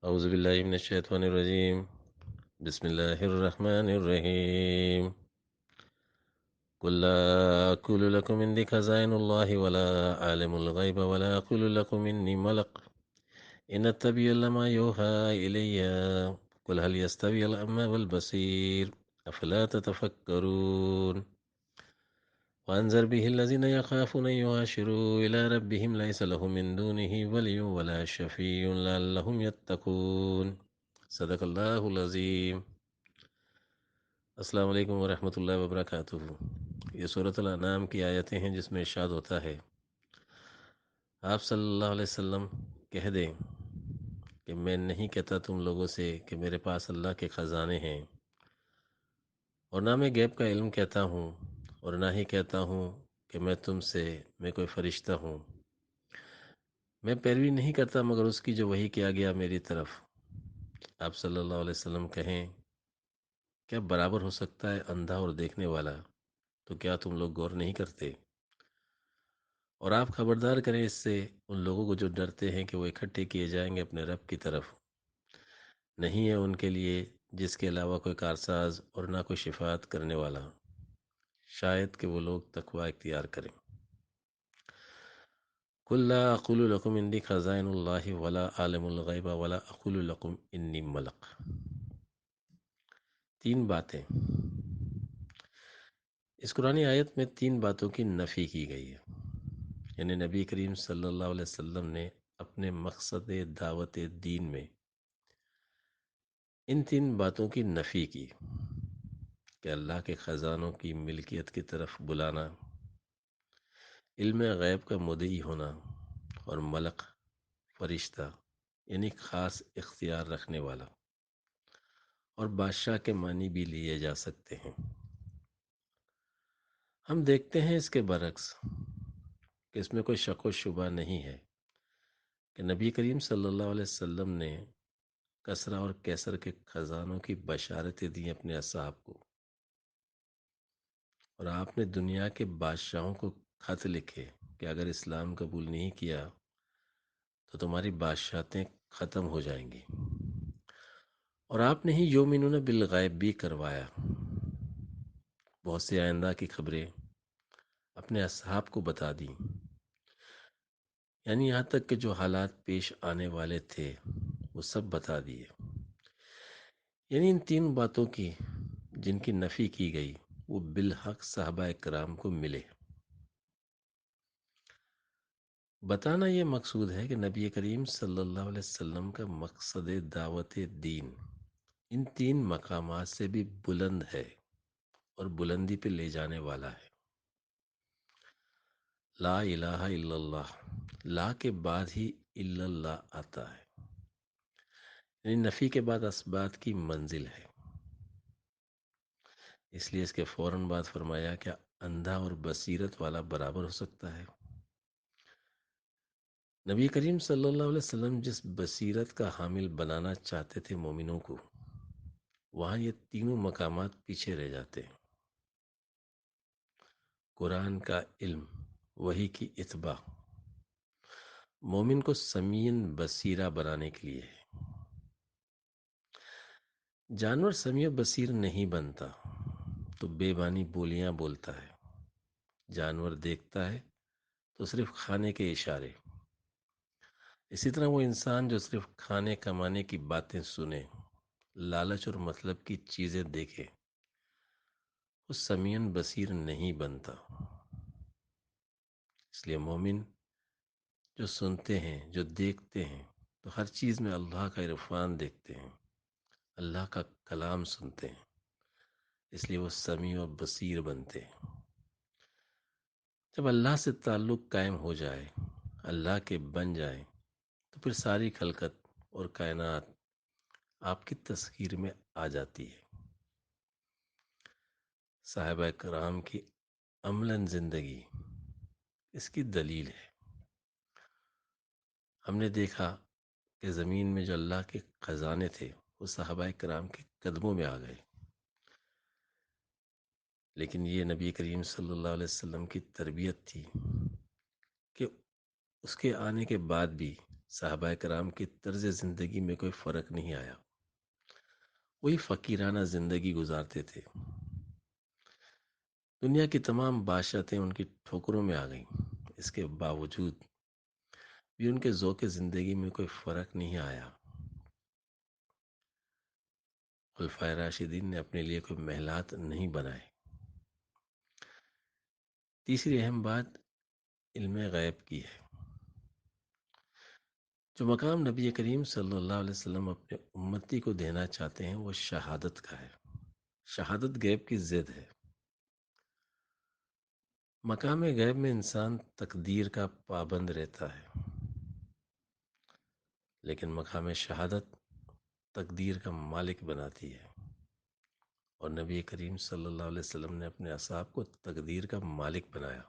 اعوذ باللہ من الشیطان الرجیم بسم اللہ الرحمن الرحیم قل لا اقول لكم عندي خزائن الله ولا عالم الغیب ولا اقول لكم انی ملک ان اتبع الا ما يوحى الي قل هل يستوي الاعمى والبصير افلا تتفکرون وانذر به الذين يخافون ان يحشروا الى ربهم ليس لهم من دونه ولي ولا شفيع لعلهم يتقون صدق اللہ العظیم۔ السلام علیکم ورحمۃ اللہ وبرکاتہ۔ یہ سورۃ الانعام کی آیتیں ہیں جس میں ارشاد ہوتا ہے، آپ صلی اللہ علیہ وسلم کہہ دیں کہ میں نہیں کہتا تم لوگوں سے کہ میرے پاس اللہ کے خزانے ہیں، اور نہ میں غیب کا علم کہتا ہوں، اور نہ ہی کہتا ہوں کہ میں کوئی فرشتہ ہوں۔ میں پیروی نہیں کرتا مگر اس کی جو وحی کیا گیا میری طرف۔ آپ صلی اللہ علیہ وسلم کہیں، کیا برابر ہو سکتا ہے اندھا اور دیکھنے والا؟ تو کیا تم لوگ غور نہیں کرتے؟ اور آپ خبردار کریں اس سے ان لوگوں کو جو ڈرتے ہیں کہ وہ اکٹھے کیے جائیں گے اپنے رب کی طرف۔ نہیں ہے ان کے لیے جس کے علاوہ کوئی کارساز اور نہ کوئی شفاعت کرنے والا، شاید کہ وہ لوگ تقوی اختیار کریں۔ قل لا اقول لكم عندي خزائن الله ولا عالم الغیب ولا اقول لكم انی ملک۔ تین باتیں اس قرآنی آیت میں، تین باتوں کی نفی کی گئی ہے، یعنی نبی کریم صلی اللہ علیہ وسلم نے اپنے مقصد دعوت دین میں ان تین باتوں کی نفی کی کہ اللہ کے خزانوں کی ملکیت کی طرف بلانا، علم غیب کا مدعی ہونا، اور ملک فرشتہ یعنی خاص اختیار رکھنے والا، اور بادشاہ کے معنی بھی لیے جا سکتے ہیں۔ ہم دیکھتے ہیں اس کے برعکس کہ اس میں کوئی شک و شبہ نہیں ہے کہ نبی کریم صلی اللہ علیہ وسلم نے کسریٰ اور کیسر کے خزانوں کی بشارتیں دیں اپنے اصحاب کو، اور آپ نے دنیا کے بادشاہوں کو خط لکھے کہ اگر اسلام قبول نہیں کیا تو تمہاری بادشاہتیں ختم ہو جائیں گی، اور آپ نے ہی یؤمنون بالغیب بھی کروایا۔ بہت سی آئندہ کی خبریں اپنے اصحاب کو بتا دیں، یعنی یہاں تک کہ جو حالات پیش آنے والے تھے وہ سب بتا دیے۔ یعنی ان تین باتوں کی جن کی نفی کی گئی وہ بالحق صحابہ کرام کو ملے۔ بتانا یہ مقصود ہے کہ نبی کریم صلی اللہ علیہ وسلم کا مقصد دعوت دین ان تین مقامات سے بھی بلند ہے اور بلندی پہ لے جانے والا ہے۔ لا الہ الا اللہ، لا کے بعد ہی الا اللہ آتا ہے، یعنی نفی کے بعد اثبات کی منزل ہے۔ اس لیے اس کے فوراً بعد فرمایا کہ اندھا اور بصیرت والا برابر ہو سکتا ہے؟ نبی کریم صلی اللہ علیہ وسلم جس بصیرت کا حامل بنانا چاہتے تھے مومنوں کو، وہاں یہ تینوں مقامات پیچھے رہ جاتے ہیں۔ قرآن کا علم، وحی کی اتباع مومن کو سمیع بصیرہ بنانے کے لیے ہے۔ جانور سمیع بصیر نہیں بنتا تو بے معنی بولیاں بولتا ہے۔ جانور دیکھتا ہے تو صرف کھانے کے اشارے۔ اسی طرح وہ انسان جو صرف کھانے کمانے کی باتیں سنے، لالچ اور مطلب کی چیزیں دیکھے، وہ سمیع بصیر نہیں بنتا۔ اس لیے مومن جو سنتے ہیں، جو دیکھتے ہیں، تو ہر چیز میں اللہ کا عرفان دیکھتے ہیں، اللہ کا کلام سنتے ہیں، اس لیے وہ سمیع و بصیر بنتے ہیں۔ جب اللہ سے تعلق قائم ہو جائے، اللہ کے بن جائیں، تو پھر ساری خلقت اور کائنات آپ کی تسخیر میں آ جاتی ہے۔ صحابہ کرام کی عملاً زندگی اس کی دلیل ہے۔ ہم نے دیکھا کہ زمین میں جو اللہ کے خزانے تھے وہ صحابہ کرام کے قدموں میں آ گئے، لیکن یہ نبی کریم صلی اللہ علیہ وسلم کی تربیت تھی کہ اس کے آنے کے بعد بھی صحابہ کرام کی طرز زندگی میں کوئی فرق نہیں آیا، وہی فقیرانہ زندگی گزارتے تھے۔ دنیا کی تمام بادشاہتیں ان کی ٹھوکروں میں آ گئیں، اس کے باوجود بھی ان کے ذوق زندگی میں کوئی فرق نہیں آیا۔ خلفائے راشدین نے اپنے لیے کوئی محلات نہیں بنائے۔ تیسری اہم بات علم غیب کی ہے۔ جو مقام نبی کریم صلی اللہ علیہ وسلم اپنے امتی کو دینا چاہتے ہیں وہ شہادت کا ہے۔ شہادت غیب کی ضد ہے۔ مقام غیب میں انسان تقدیر کا پابند رہتا ہے، لیکن مقام شہادت تقدیر کا مالک بناتی ہے، اور نبی کریم صلی اللہ علیہ وسلم نے اپنے اصحاب کو تقدیر کا مالک بنایا۔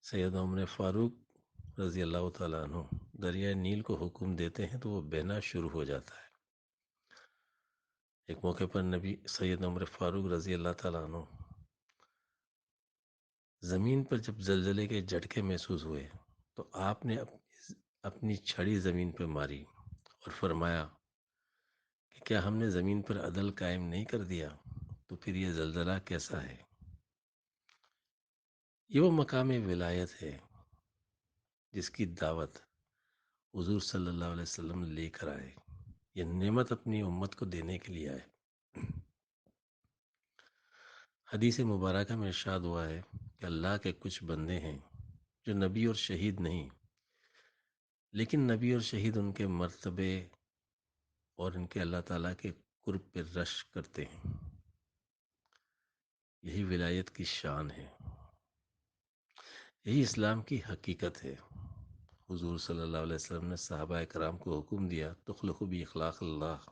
سید عمر فاروق رضی اللہ تعالیٰ عنہ دریائے نیل کو حکم دیتے ہیں تو وہ بہنا شروع ہو جاتا ہے۔ ایک موقع پر نبی سید عمر فاروق رضی اللہ تعالیٰ عنہ زمین پر جب زلزلے کے جھٹکے محسوس ہوئے تو آپ نے اپنی چھڑی زمین پر ماری اور فرمایا کہ کیا ہم نے زمین پر عدل قائم نہیں کر دیا تو پھر یہ زلزلہ کیسا ہے؟ یہ وہ مقام ولایت ہے جس کی دعوت حضور صلی اللہ علیہ وسلم لے کر آئے۔ یہ نعمت اپنی امت کو دینے کے لیے آئے۔ حدیث مبارکہ میں ارشاد ہوا ہے کہ اللہ کے کچھ بندے ہیں جو نبی اور شہید نہیں، لیکن نبی اور شہید ان کے مرتبے اور ان کے اللہ تعالیٰ کے قرب پر رشک کرتے ہیں۔ یہی ولایت کی شان ہے، یہی اسلام کی حقیقت ہے۔ حضور صلی اللہ علیہ وسلم نے صحابہ کرام کو حکم دیا تخلقوا باخلاق اللہ،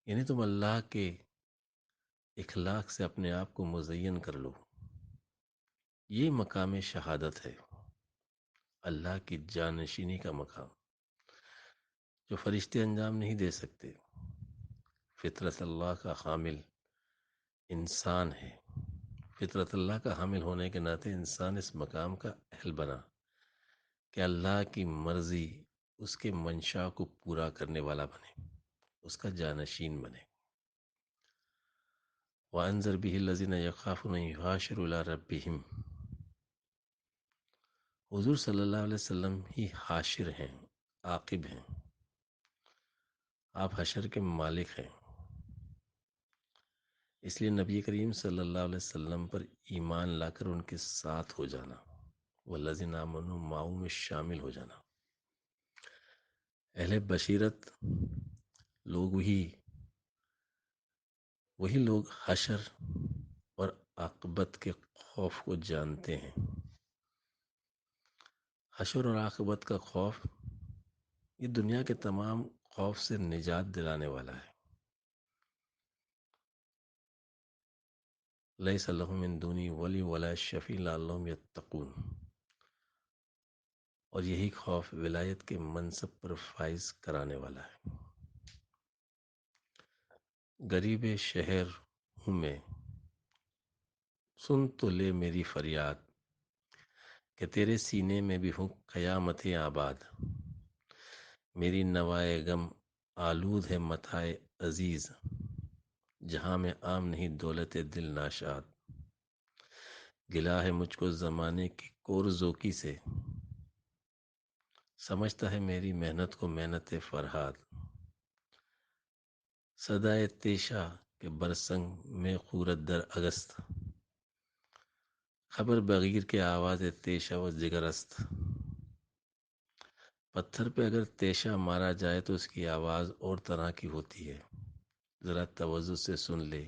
یعنی تم اللہ کے اخلاق سے اپنے آپ کو مزین کر لو۔ یہ مقام شہادت ہے، اللہ کی جانشینی کا مقام جو فرشتے انجام نہیں دے سکتے۔ فطرت اللہ کا حامل انسان ہے۔ فطرت اللہ کا حامل ہونے کے ناطے انسان اس مقام کا اہل بنا کہ اللہ کی مرضی اس کے منشا کو پورا کرنے والا بنے، اس کا جانشین بنے۔ وَأَنذِرْ بِهِ الَّذِينَ يَخَافُونَ أَن يُحَاشِرُوا إِلَىٰ رَبِّهِمْ۔ حضور صلی اللہ علیہ وسلم ہی حاشر ہیں، عاقب ہیں، آپ حشر کے مالک ہیں۔ اس لیے نبی کریم صلی اللہ علیہ وسلم پر ایمان لا کر ان کے ساتھ ہو جانا، والذین آمنوا معہ میں شامل ہو جانا۔ اہل بشیرت لوگ وہی لوگ حشر اور عاقبت کے خوف کو جانتے ہیں۔ حشر اور عاقبت کا خوف یہ دنیا کے تمام خوف سے نجات دلانے والا ہے۔ لیس لہم من دونی ولی ولا شفیع لعلہم یتقون، اور یہی خوف ولایت کے منصب پر فائز کرانے والا ہے۔ غریب شہر ہوں میں، سن تو لے میری فریاد، کہ تیرے سینے میں بھی ہوں قیامت آباد۔ میری نوائے غم آلود ہے متاع عزیز، جہاں میں عام نہیں دولت دل ناشاد۔ گلہ ہے مجھ کو زمانے کی کور ذوقی سے، سمجھتا ہے میری محنت کو محنت فرہاد۔ صدائے تیشا کے برسنگ میں خورت در اگست، خبر بغیر کے آواز تیشا و جگرست۔ پتھر پہ اگر تیشا مارا جائے تو اس کی آواز اور طرح کی ہوتی ہے، ذرا توجہ سے سن لے،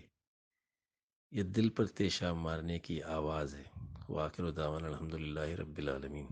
یہ دل پر تیشا مارنے کی آواز ہے۔ وآخر دعوانا الحمدللہ رب العالمین۔